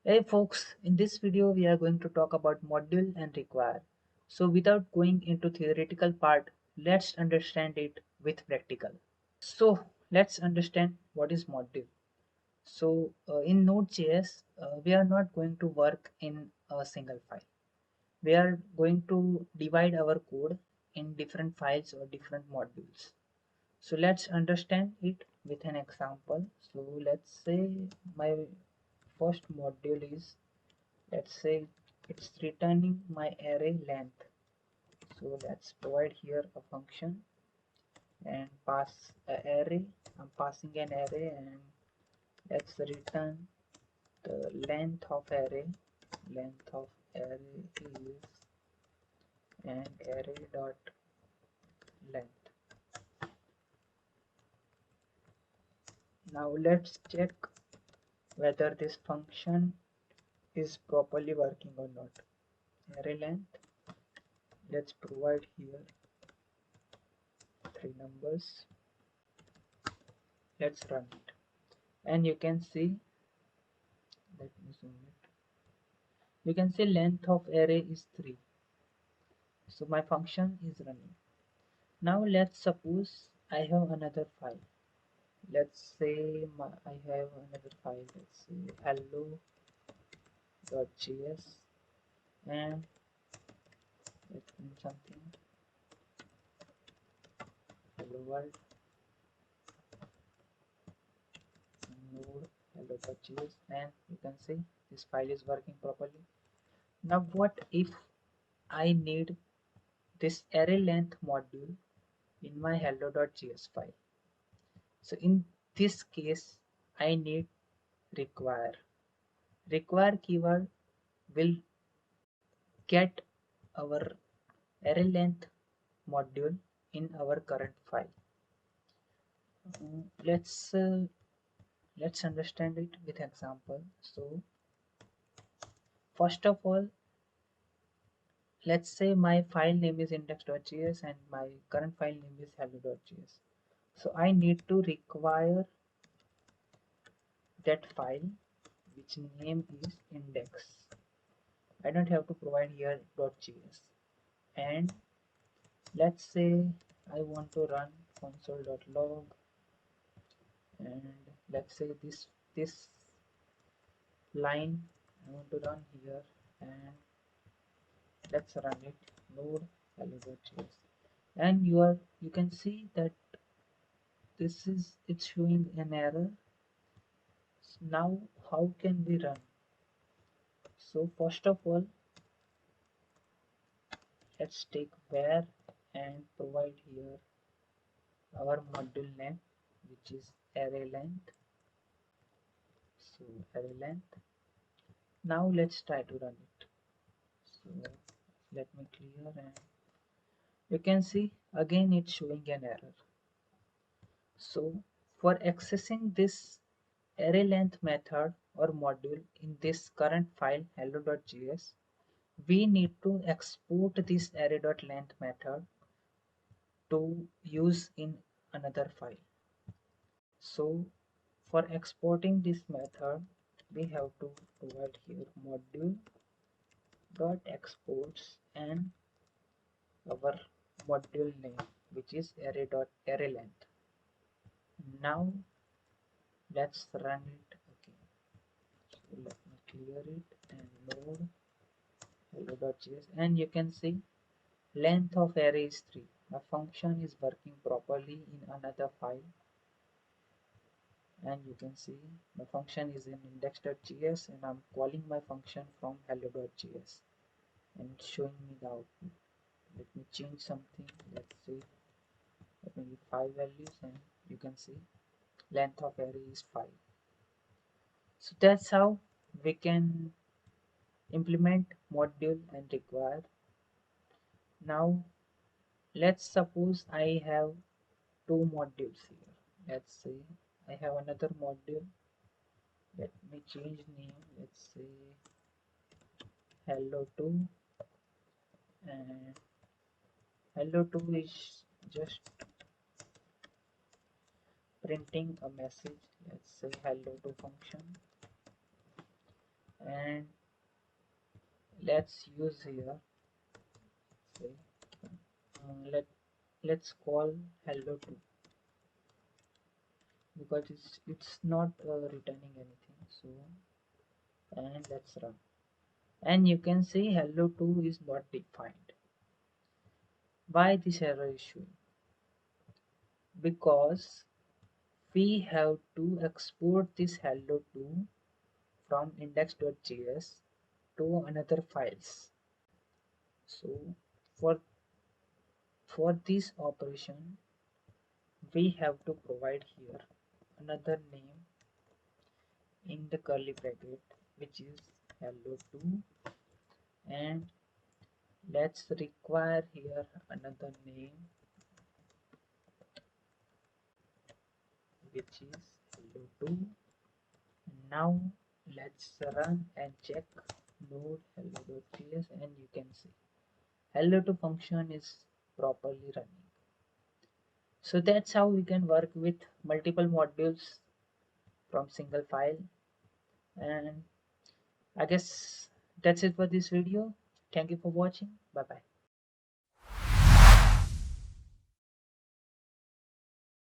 Hey folks, in this video we are going to talk about module and require. So without going into theoretical part, let's understand it with practical. So let's understand what is module. So in Node.js, we are not going to work in a single file. We are going to divide our code in different files or different modules. So let's understand it with an example. So let's say my first module is, let's say it's returning my array length. So let's provide here a function and pass a array. I'm passing an array and let's return the length of array. Length of array is and array dot length. Now let's check whether this function is properly working or not. Array length, let's provide here three numbers. Let's run it and you can see, let me zoom it. You can see length of array is 3. So my function is running. Now let's suppose I have another file. Let's say I have another file. Let's say hello.js and let's print something. Hello world node hello.js and you can see this file is working properly. Now what if I need this array length module in my hello.js file? So in this case, I need require. Require keyword will get our array length module in our current file. Let's understand it with example. So first of all, let's say my file name is index.js and my current file name is hello.js. So I need to require that file which name is index. I don't have to provide here .js. And let's say I want to run console.log and let's say this line I want to run here and let's run it node hello.js and you can see that it's showing an error. Now how can we run? So first of all, let's take where and provide here our module name which is array length. So array length. Now let's try to run it. So let me clear and you can see again it's showing an error. So for accessing this array length method or module in this current file hello.js, we need to export this array.length method to use in another file. So for exporting this method, we have to provide here module dot exports and our module name which is array length. Now let's run it again. So let me clear it and node hello.js and you can see length of array is 3. My function is working properly in another file and you can see my function is in index.js and I'm calling my function from hello.js and it's showing me the output. Let me change something. Let's say let me give 5 values and you can see length of array is 5. So that's how we can implement module and require. Now let's suppose I have two modules here. Let's say I have another module. Let me change name. Let's say hello2 and hello2 is just printing a message. Let's say hello2 function let's use here, say, let's call hello2, because it's not returning anything. So, and let's run, and you can see hello2 is not defined. Why this error is showing? Because we have to export this hello2 from index.js to another files. So for this operation we have to provide here another name in the curly bracket, which is hello2, and let's require here another name which is hello2. Now let's run and check node hello.js, and you can see hello2 function is properly running. So that's how we can work with multiple modules from single file. And I guess that's it for this video. Thank you for watching. Bye bye.